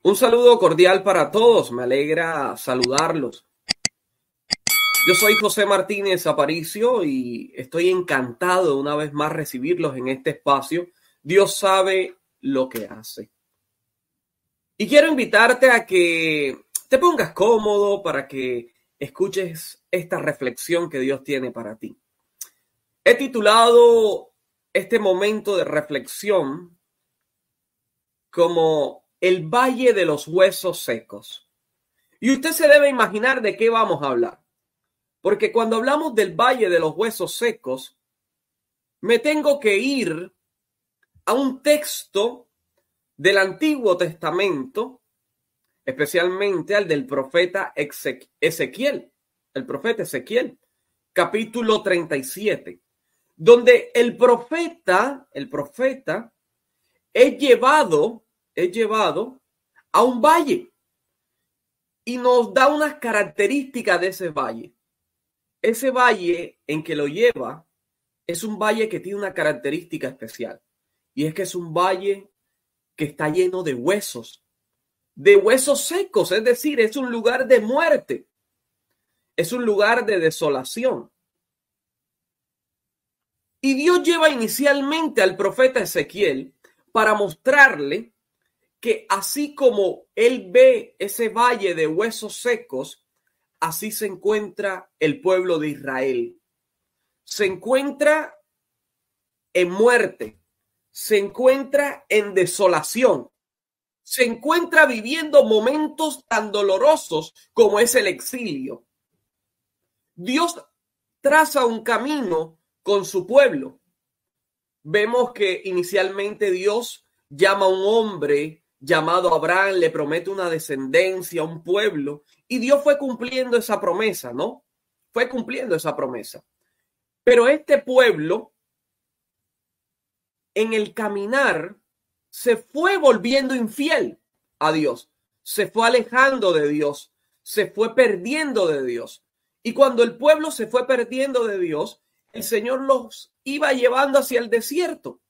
Un saludo cordial para todos, me alegra saludarlos. Yo soy José Martínez Aparicio y estoy encantado de una vez más recibirlos en este espacio. Dios sabe lo que hace. Y quiero invitarte a que te pongas cómodo para que escuches esta reflexión que Dios tiene para ti. He titulado este momento de reflexión como el Valle de los Huesos Secos. Y usted se debe imaginar de qué vamos a hablar. Porque cuando hablamos del Valle de los Huesos Secos, me tengo que ir a un texto del Antiguo Testamento, especialmente al del profeta Ezequiel, el profeta Ezequiel, capítulo 37, donde el profeta es llevado a un valle y nos da unas características de ese valle. Ese valle en que lo lleva es un valle que tiene una característica especial, y es que es un valle que está lleno de huesos secos, es decir, es un lugar de muerte, es un lugar de desolación. Y Dios lleva inicialmente al profeta Ezequiel para mostrarle que así como él ve ese valle de huesos secos, así se encuentra el pueblo de Israel. Se encuentra en muerte, se encuentra en desolación, se encuentra viviendo momentos tan dolorosos como es el exilio. Dios traza un camino con su pueblo. Vemos que inicialmente Dios llama a un hombre llamado Abraham, le promete una descendencia, un pueblo, y Dios fue cumpliendo esa promesa, ¿no? Fue cumpliendo esa promesa. Pero este pueblo, en el caminar, se fue volviendo infiel a Dios, se fue alejando de Dios, se fue perdiendo de Dios. Y cuando el pueblo se fue perdiendo de Dios, el Señor los iba llevando hacia el desierto,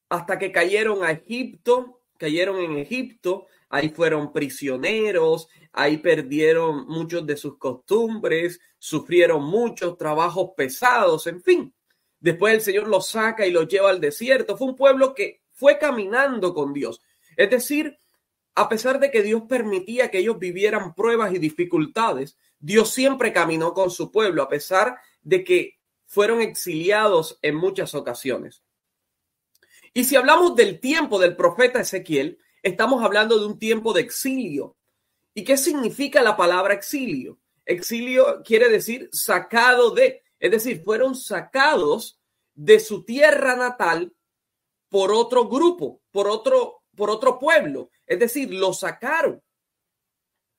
hasta que cayeron en Egipto, ahí fueron prisioneros, ahí perdieron muchos de sus costumbres, sufrieron muchos trabajos pesados, en fin. Después el Señor los saca y los lleva al desierto. Fue un pueblo que fue caminando con Dios. Es decir, a pesar de que Dios permitía que ellos vivieran pruebas y dificultades, Dios siempre caminó con su pueblo, a pesar de que fueron exiliados en muchas ocasiones. Y si hablamos del tiempo del profeta Ezequiel, estamos hablando de un tiempo de exilio. ¿Y qué significa la palabra exilio? Exilio quiere decir sacado de, es decir, fueron sacados de su tierra natal por otro grupo, por otro pueblo. Es decir, los sacaron,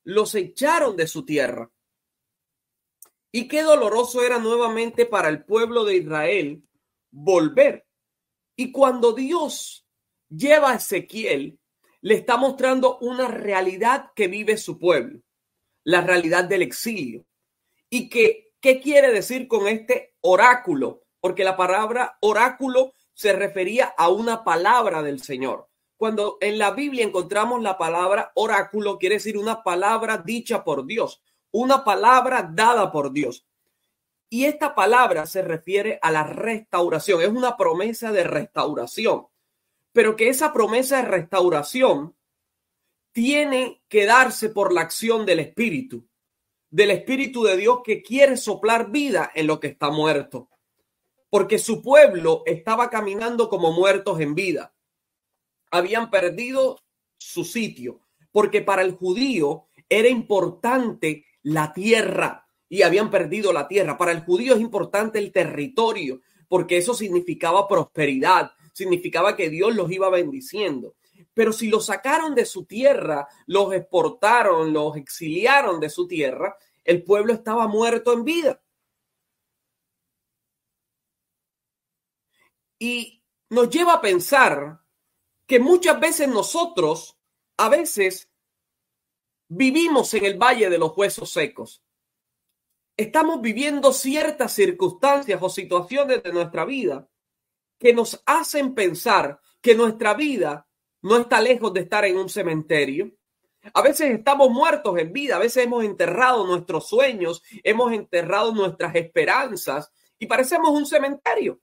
los echaron de su tierra. Y qué doloroso era nuevamente para el pueblo de Israel volver. Y cuando Dios lleva a Ezequiel, le está mostrando una realidad que vive su pueblo, la realidad del exilio. Y que, ¿qué quiere decir con este oráculo? Porque la palabra oráculo se refería a una palabra del Señor. Cuando en la Biblia encontramos la palabra oráculo, quiere decir una palabra dicha por Dios, una palabra dada por Dios. Y esta palabra se refiere a la restauración, es una promesa de restauración, pero que esa promesa de restauración tiene que darse por la acción del Espíritu de Dios, que quiere soplar vida en lo que está muerto, porque su pueblo estaba caminando como muertos en vida. Habían perdido su sitio, porque para el judío era importante la tierra. Y habían perdido la tierra. Para el judío es importante el territorio, porque eso significaba prosperidad, significaba que Dios los iba bendiciendo. Pero si los sacaron de su tierra, los exportaron, los exiliaron de su tierra, el pueblo estaba muerto en vida. Y nos lleva a pensar que muchas veces nosotros, a veces, vivimos en el valle de los huesos secos. Estamos viviendo ciertas circunstancias o situaciones de nuestra vida que nos hacen pensar que nuestra vida no está lejos de estar en un cementerio. A veces estamos muertos en vida, a veces hemos enterrado nuestros sueños, hemos enterrado nuestras esperanzas y parecemos un cementerio.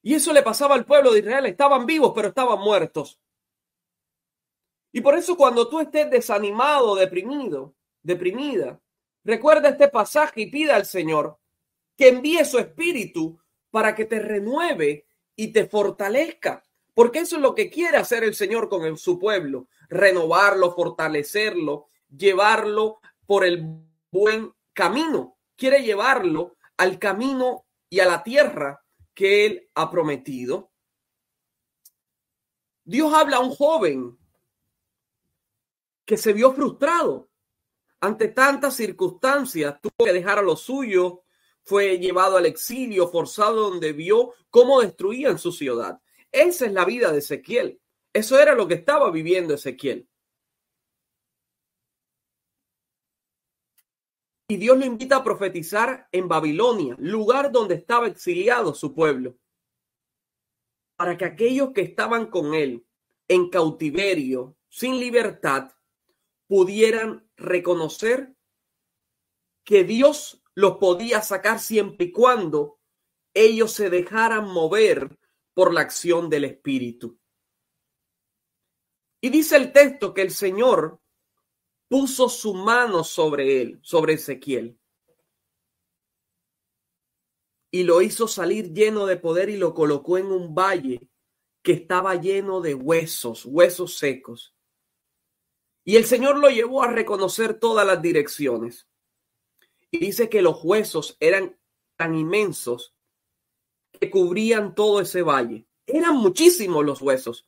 Y eso le pasaba al pueblo de Israel, estaban vivos pero estaban muertos. Y por eso cuando tú estés desanimado, deprimido, deprimida, recuerda este pasaje y pida al Señor que envíe su espíritu para que te renueve y te fortalezca. Porque eso es lo que quiere hacer el Señor con su pueblo, renovarlo, fortalecerlo, llevarlo por el buen camino. Quiere llevarlo al camino y a la tierra que Él ha prometido. Dios habla a un joven que se vio frustrado ante tantas circunstancias, tuvo que dejar a lo suyo, fue llevado al exilio, forzado, donde vio cómo destruían su ciudad. Esa es la vida de Ezequiel. Eso era lo que estaba viviendo Ezequiel. Y Dios lo invita a profetizar en Babilonia, lugar donde estaba exiliado su pueblo, para que aquellos que estaban con él en cautiverio, sin libertad, pudieran reconocer que Dios los podía sacar siempre y cuando ellos se dejaran mover por la acción del Espíritu. Y dice el texto que el Señor puso su mano sobre él, sobre Ezequiel, y lo hizo salir lleno de poder y lo colocó en un valle que estaba lleno de huesos, huesos secos. Y el Señor lo llevó a reconocer todas las direcciones. Y dice que los huesos eran tan inmensos que cubrían todo ese valle. Eran muchísimos los huesos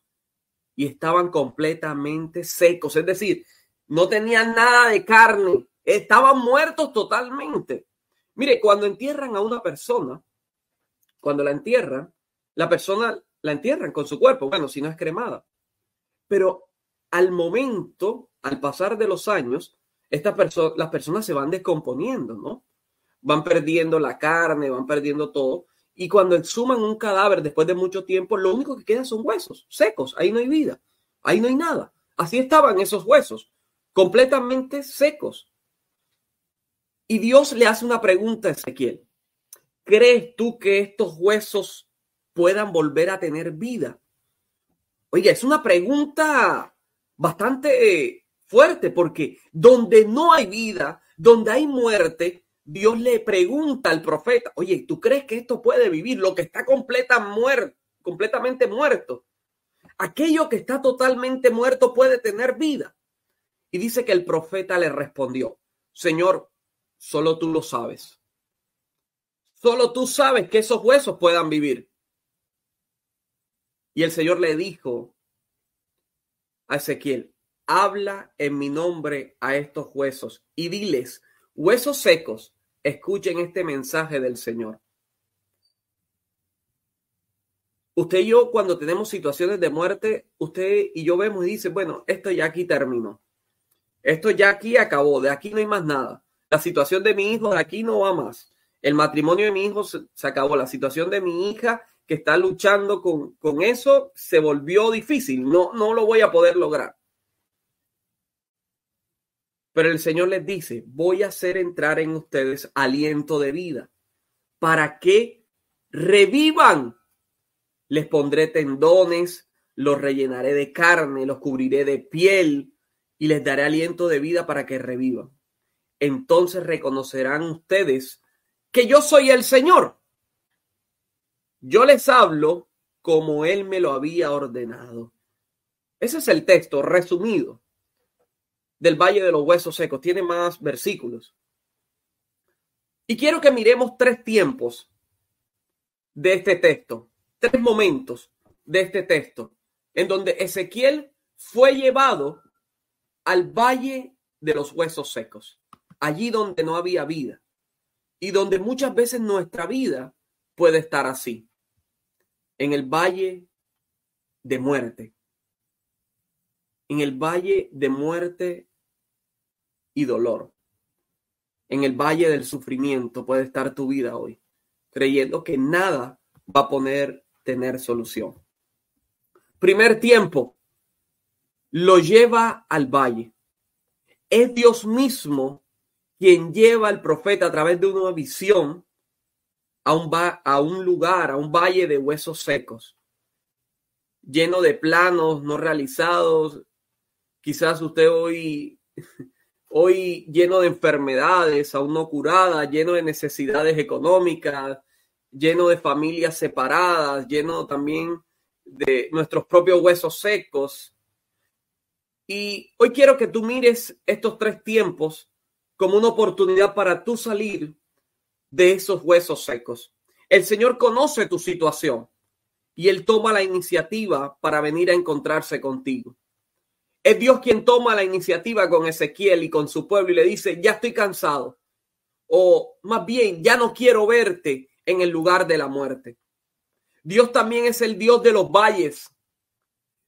y estaban completamente secos. Es decir, no tenían nada de carne. Estaban muertos totalmente. Mire, cuando entierran a una persona, cuando la entierran, la persona la entierran con su cuerpo. Bueno, si no es cremada. Pero al momento, al pasar de los años, las personas se van descomponiendo, ¿no? Van perdiendo la carne, van perdiendo todo. Y cuando exhuman un cadáver después de mucho tiempo, lo único que queda son huesos secos. Ahí no hay vida, ahí no hay nada. Así estaban esos huesos, completamente secos. Y Dios le hace una pregunta a Ezequiel. ¿Crees tú que estos huesos puedan volver a tener vida? Oiga, es una pregunta bastante fuerte, porque donde no hay vida, donde hay muerte, Dios le pregunta al profeta, oye, ¿tú crees que esto puede vivir? Lo que está completamente muerto. Aquello que está totalmente muerto puede tener vida. Y dice que el profeta le respondió, Señor, solo tú lo sabes. Solo tú sabes que esos huesos puedan vivir. Y el Señor le dijo a Ezequiel, habla en mi nombre a estos huesos y diles, huesos secos, escuchen este mensaje del Señor. Usted y yo, cuando tenemos situaciones de muerte, usted y yo vemos y dice, bueno, esto ya aquí terminó. Esto ya aquí acabó, de aquí no hay más nada. La situación de mi hijo de aquí no va más. El matrimonio de mi hijo se acabó. La situación de mi hija que está luchando con eso se volvió difícil. No lo voy a poder lograr. Pero el Señor les dice, voy a hacer entrar en ustedes aliento de vida para que revivan. Les pondré tendones, los rellenaré de carne, los cubriré de piel y les daré aliento de vida para que revivan. Entonces reconocerán ustedes que yo soy el Señor. Yo les hablo como Él me lo había ordenado. Ese es el texto resumido del Valle de los Huesos Secos. Tiene más versículos. Y quiero que miremos 3 tiempos de este texto, 3 momentos de este texto, en donde Ezequiel fue llevado al Valle de los Huesos Secos, allí donde no había vida y donde muchas veces nuestra vida puede estar así, en el valle de muerte, en el valle de muerte y dolor, en el valle del sufrimiento puede estar tu vida hoy, creyendo que nada va a tener solución. Primer tiempo, lo lleva al valle. Es Dios mismo quien lleva al profeta a través de una visión a un lugar, a un valle de huesos secos, lleno de planos no realizados. Quizás usted hoy lleno de enfermedades aún no curadas, lleno de necesidades económicas, lleno de familias separadas, lleno también de nuestros propios huesos secos. Y hoy quiero que tú mires estos 3 tiempos como una oportunidad para tú salir de esos huesos secos. El Señor conoce tu situación y Él toma la iniciativa para venir a encontrarse contigo. Es Dios quien toma la iniciativa con Ezequiel y con su pueblo y le dice, ya estoy cansado, o más bien, ya no quiero verte en el lugar de la muerte. Dios también es el Dios de los valles.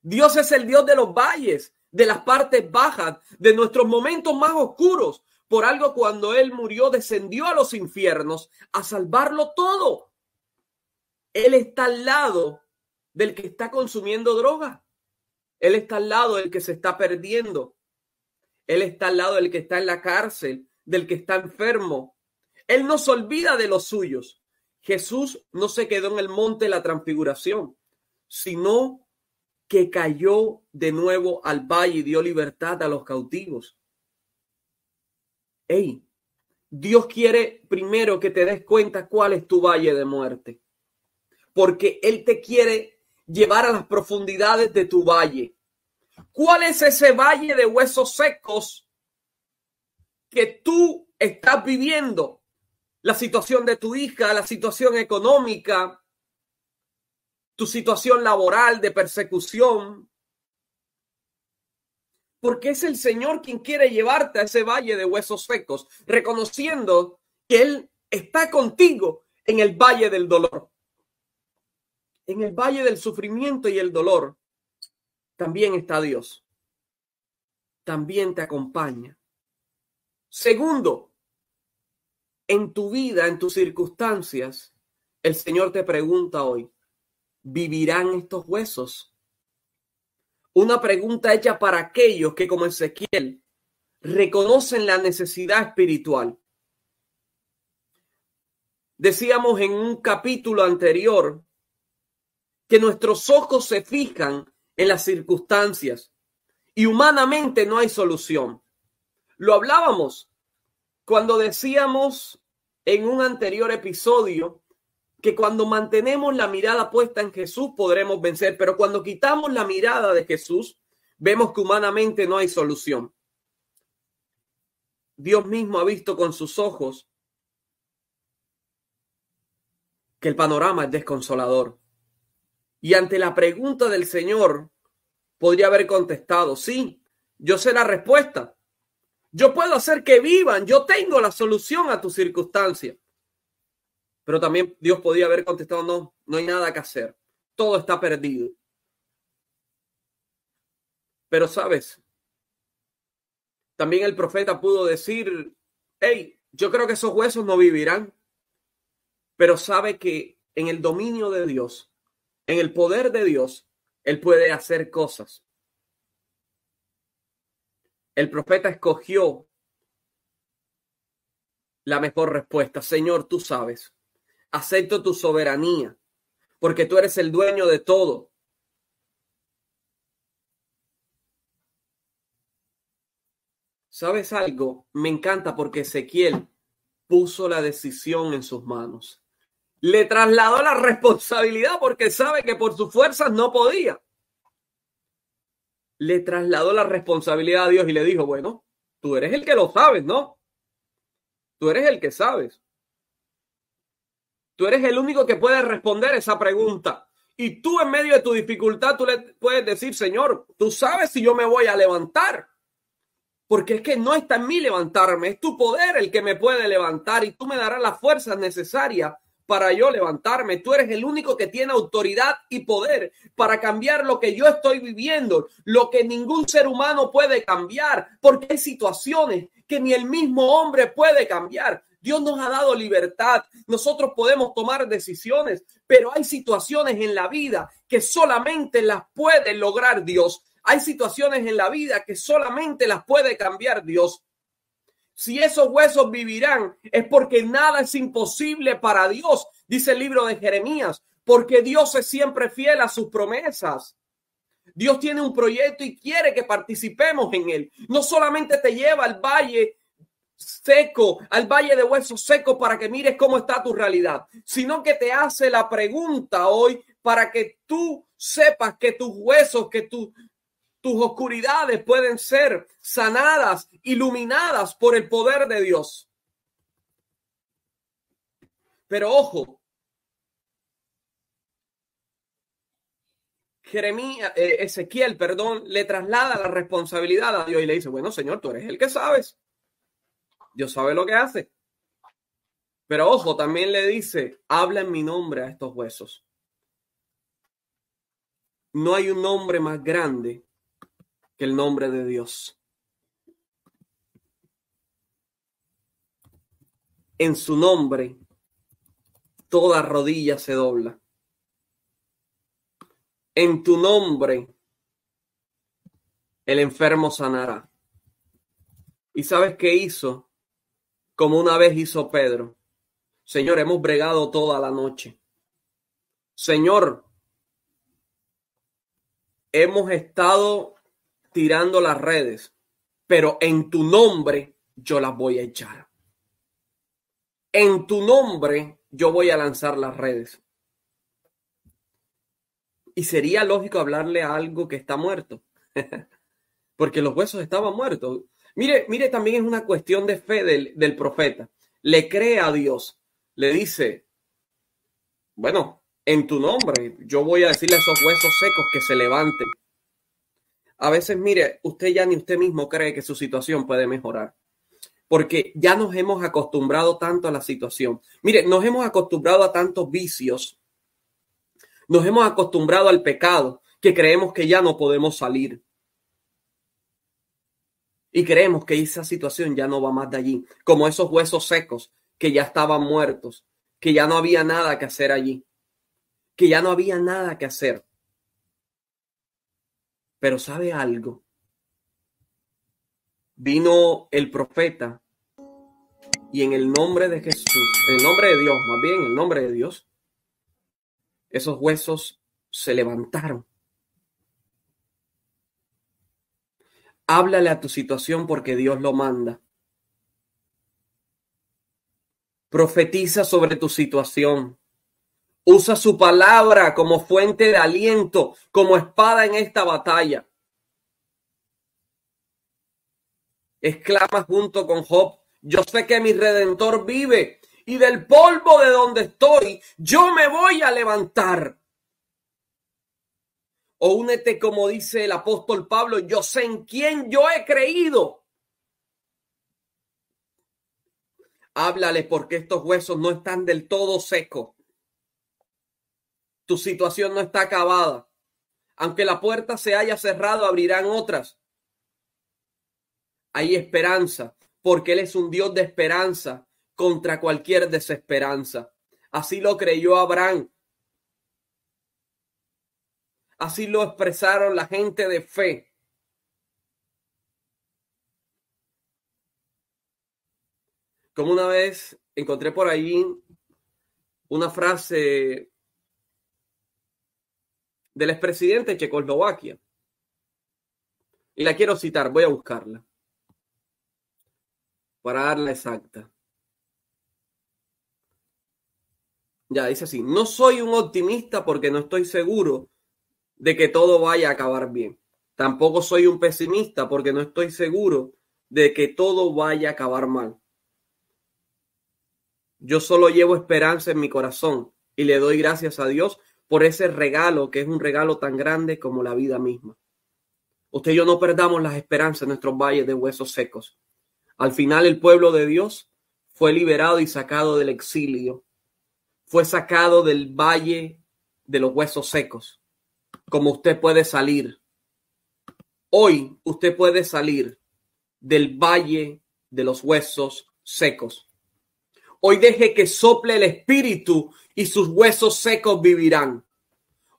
Dios es el Dios de los valles, de las partes bajas, de nuestros momentos más oscuros. Por algo, cuando Él murió, descendió a los infiernos a salvarlo todo. Él está al lado del que está consumiendo droga. Él está al lado del que se está perdiendo. Él está al lado del que está en la cárcel, del que está enfermo. Él no se olvida de los suyos. Jesús no se quedó en el monte de la transfiguración, sino que cayó de nuevo al valle y dio libertad a los cautivos. Hey, Dios quiere primero que te des cuenta cuál es tu valle de muerte, porque Él te quiere llevar a las profundidades de tu valle. ¿Cuál es ese valle de huesos secos que tú estás viviendo? La situación de tu hija, la situación económica, tu situación laboral de persecución. Porque es el Señor quien quiere llevarte a ese valle de huesos secos, reconociendo que Él está contigo en el valle del dolor. En el valle del sufrimiento y el dolor también está Dios. También te acompaña. Segundo, en tu vida, en tus circunstancias, el Señor te pregunta hoy, ¿vivirán estos huesos? Una pregunta hecha para aquellos que, como Ezequiel, reconocen la necesidad espiritual. Decíamos en un capítulo anterior que nuestros ojos se fijan en las circunstancias y humanamente no hay solución. Lo hablábamos cuando decíamos en un anterior episodio que cuando mantenemos la mirada puesta en Jesús podremos vencer, pero cuando quitamos la mirada de Jesús, vemos que humanamente no hay solución. Dios mismo ha visto con sus ojos que el panorama es desconsolador. Y ante la pregunta del Señor, podría haber contestado, sí, yo sé la respuesta. Yo puedo hacer que vivan, yo tengo la solución a tu circunstancia. Pero también Dios podía haber contestado, no, no hay nada que hacer. Todo está perdido. Pero sabes, también el profeta pudo decir, hey, yo creo que esos huesos no vivirán. Pero sabe que en el dominio de Dios, en el poder de Dios, Él puede hacer cosas. El profeta escogió la mejor respuesta. Señor, tú sabes. Acepto tu soberanía, porque tú eres el dueño de todo. ¿Sabes algo? Me encanta porque Ezequiel puso la decisión en sus manos. Le trasladó la responsabilidad porque sabe que por sus fuerzas no podía. Le trasladó la responsabilidad a Dios y le dijo, bueno, tú eres el que lo sabes, ¿no? Tú eres el que sabes. Tú eres el único que puede responder esa pregunta. Y tú en medio de tu dificultad, tú le puedes decir, Señor, tú sabes si yo me voy a levantar. Porque es que no está en mí levantarme, es tu poder el que me puede levantar y tú me darás las fuerzas necesarias para yo levantarme. Tú eres el único que tiene autoridad y poder para cambiar lo que yo estoy viviendo, lo que ningún ser humano puede cambiar, porque hay situaciones que ni el mismo hombre puede cambiar. Dios nos ha dado libertad. Nosotros podemos tomar decisiones, pero hay situaciones en la vida que solamente las puede lograr Dios. Hay situaciones en la vida que solamente las puede cambiar Dios. Si esos huesos vivirán, es porque nada es imposible para Dios, dice el libro de Jeremías, porque Dios es siempre fiel a sus promesas. Dios tiene un proyecto y quiere que participemos en él. No solamente te lleva al valle seco, al valle de huesos secos para que mires cómo está tu realidad, sino que te hace la pregunta hoy para que tú sepas que tus huesos, que tus oscuridades pueden ser sanadas, iluminadas por el poder de Dios. Pero ojo, Ezequiel, le traslada la responsabilidad a Dios y le dice, bueno, Señor, tú eres el que sabes. Dios sabe lo que hace. Pero ojo, también le dice, habla en mi nombre a estos huesos. No hay un nombre más grande que el nombre de Dios. En su nombre, toda rodilla se dobla. En tu nombre, el enfermo sanará. ¿Y sabes qué hizo? Como una vez hizo Pedro. Señor, hemos bregado toda la noche. Señor, hemos estado tirando las redes, pero en tu nombre yo las voy a echar. En tu nombre yo voy a lanzar las redes. Y sería lógico hablarle a algo que está muerto, porque los huesos estaban muertos. Mire, también es una cuestión de fe del profeta. Le cree a Dios. Le dice, bueno, en tu nombre yo voy a decirle a esos huesos secos que se levanten. A veces, mire, usted ya ni usted mismo cree que su situación puede mejorar, porque ya nos hemos acostumbrado tanto a la situación. Mire, nos hemos acostumbrado a tantos vicios, nos hemos acostumbrado al pecado, que creemos que ya no podemos salir. Y creemos que esa situación ya no va más de allí, como esos huesos secos que ya estaban muertos, que ya no había nada que hacer allí, que ya no había nada que hacer. Pero ¿sabe algo? Vino el profeta y en el nombre de Jesús, en el nombre de Dios, más bien en el nombre de Dios, esos huesos se levantaron. Háblale a tu situación porque Dios lo manda. Profetiza sobre tu situación. Usa su palabra como fuente de aliento, como espada en esta batalla. Exclama junto con Job, yo sé que mi Redentor vive y del polvo de donde estoy, yo me voy a levantar. O únete como dice el apóstol Pablo, yo sé en quién yo he creído. Háblale porque estos huesos no están del todo secos. Tu situación no está acabada. Aunque la puerta se haya cerrado, abrirán otras. Hay esperanza, porque Él es un Dios de esperanza contra cualquier desesperanza. Así lo creyó Abraham. Así lo expresaron la gente de fe. Como una vez encontré por allí una frase del expresidente de Checoslovaquia. Y la quiero citar, voy a buscarla para darla exacta. Ya, dice así, no soy un optimista porque no estoy seguro de que todo vaya a acabar bien. Tampoco soy un pesimista porque no estoy seguro de que todo vaya a acabar mal. Yo solo llevo esperanza en mi corazón y le doy gracias a Dios por ese regalo que es un regalo tan grande como la vida misma. Usted y yo no perdamos las esperanzas en nuestros valles de huesos secos. Al final el pueblo de Dios fue liberado y sacado del exilio. Fue sacado del valle de los huesos secos. Como usted puede salir. Hoy usted puede salir del valle de los huesos secos. Hoy deje que sople el Espíritu y sus huesos secos vivirán.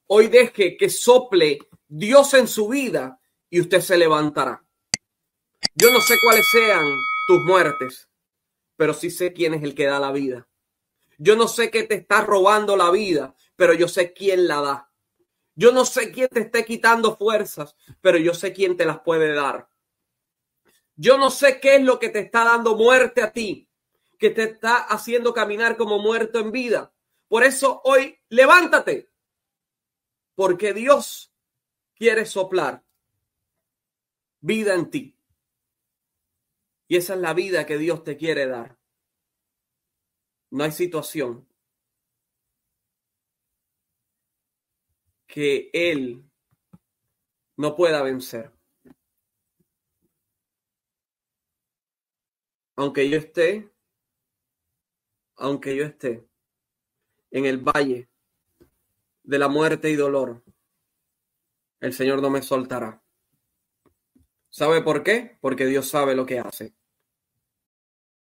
Hoy deje que sople Dios en su vida y usted se levantará. Yo no sé cuáles sean tus muertes, pero sí sé quién es el que da la vida. Yo no sé qué te está robando la vida, pero yo sé quién la da. Yo no sé quién te está quitando fuerzas, pero yo sé quién te las puede dar. Yo no sé qué es lo que te está dando muerte a ti, que te está haciendo caminar como muerto en vida. Por eso hoy levántate, porque Dios quiere soplar vida en ti. Y esa es la vida que Dios te quiere dar. No hay situación que Él no pueda vencer. Aunque yo esté en el valle de la muerte y dolor, el Señor no me soltará. ¿Sabe por qué? Porque Dios sabe lo que hace.